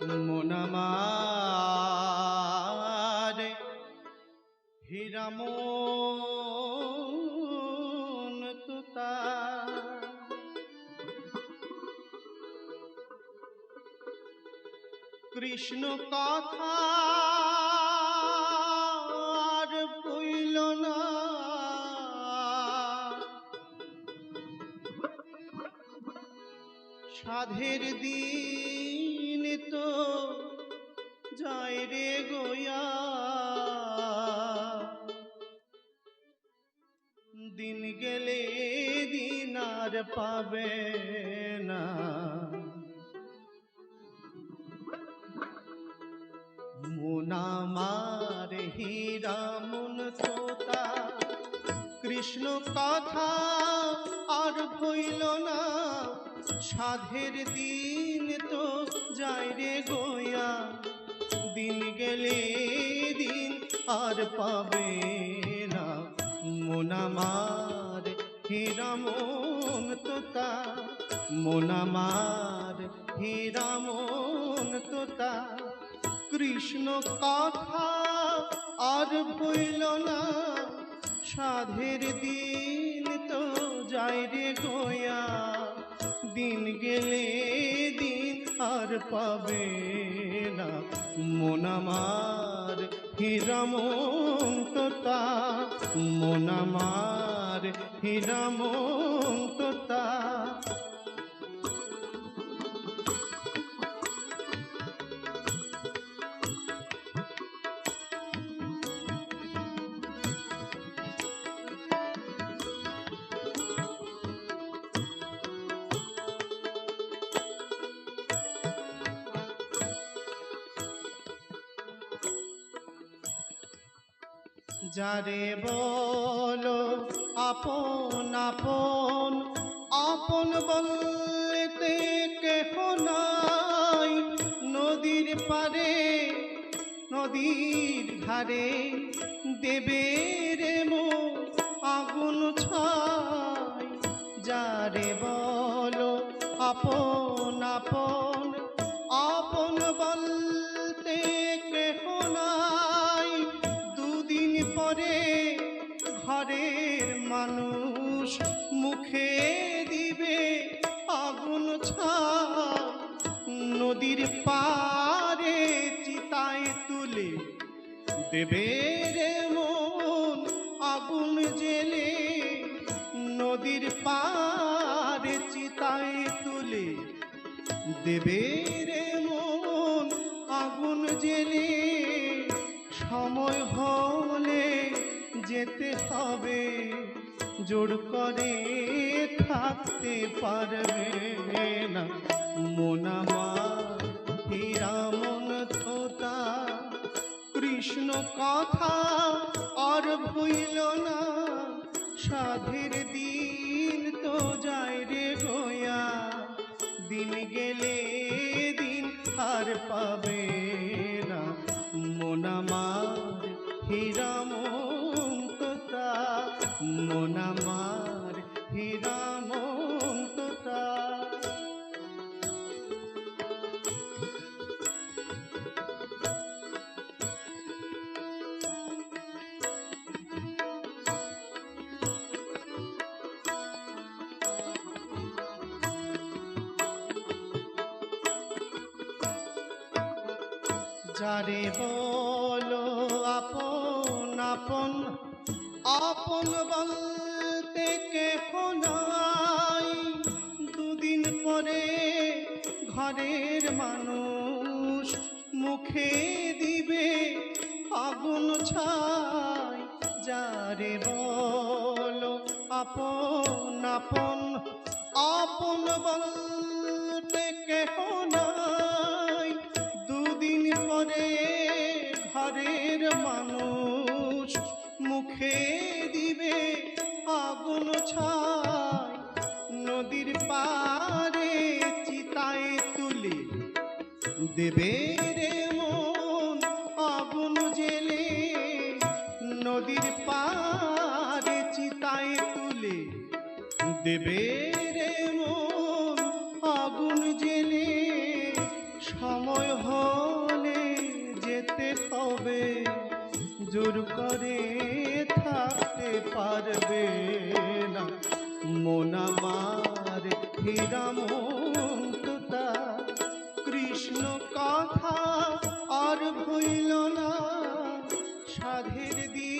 মন আমার হীরামন তুতা কৃষ্ণ কথা আর বইল না সাধের দিন তো যায় রে গোয়া দিন গেলে দিন আর পাবে না মন আমার হীরামন তোতা কৃষ্ণ কথা আর ভইল না সাধের দিন তো যায় রে গোয়া দিন গেলে দিন আর পাবে না মন আমার হীরামন তোতা মন আমার হীরামন তোতা কৃষ্ণ কথা আর ভইল না সাধের দিন তো যায় রে গোয়া দিন গেলে দিন আর পাবে না মন আমার হীরামন তোতা মন আমার হীরামন তোতা যারে বলো আপন আপন আপন বলতে কেহ নাই নদীর পারে নদীর ধারে দেবে রে মো আগুন ছাই যারে বলো আপন আপন আপন বলতে কেহ নাই দুদিন পরে ঘরের মানুষ মুখে দিবে আগুন ছাই নদীর পারে চিতায় তুলে দেবে রে মন আগুন জেলে নদীর পারে চিতায় তুলে দেবে রে মন আগুন জেলে সময় হলে যেতে হবে জোর করে থাকতে পারবে না মন আমার হীরামন তোতা কৃষ্ণ কথা আর ভুইল না সাধের দিন তো যায় রে গোয়া দিন গেলে দিন আর পাবে না মন আমার হীরামন তোতা মন আমার হীরামন তোতা যারে বলো আপন আপন আপন বলতে কেহ নাই দুদিন পরে ঘরের মানুষ মুখে দিবে আগুন ছাই যারে বলো আপন আপন আপন বলতে কেহ নাই দুদিন পরে ঘরের মানুষ মুখে দিবে আগুন ছাই নদীর পারে চিতায় তুলে দেবে রে মন আগুন জেলে নদীর পারে চিতায় তুলে দেবে রে মন আগুন জেলে সময় না মন আমার হীরামন্ততা কৃষ্ণ কথা আর ভইল না সাধের দিয়ে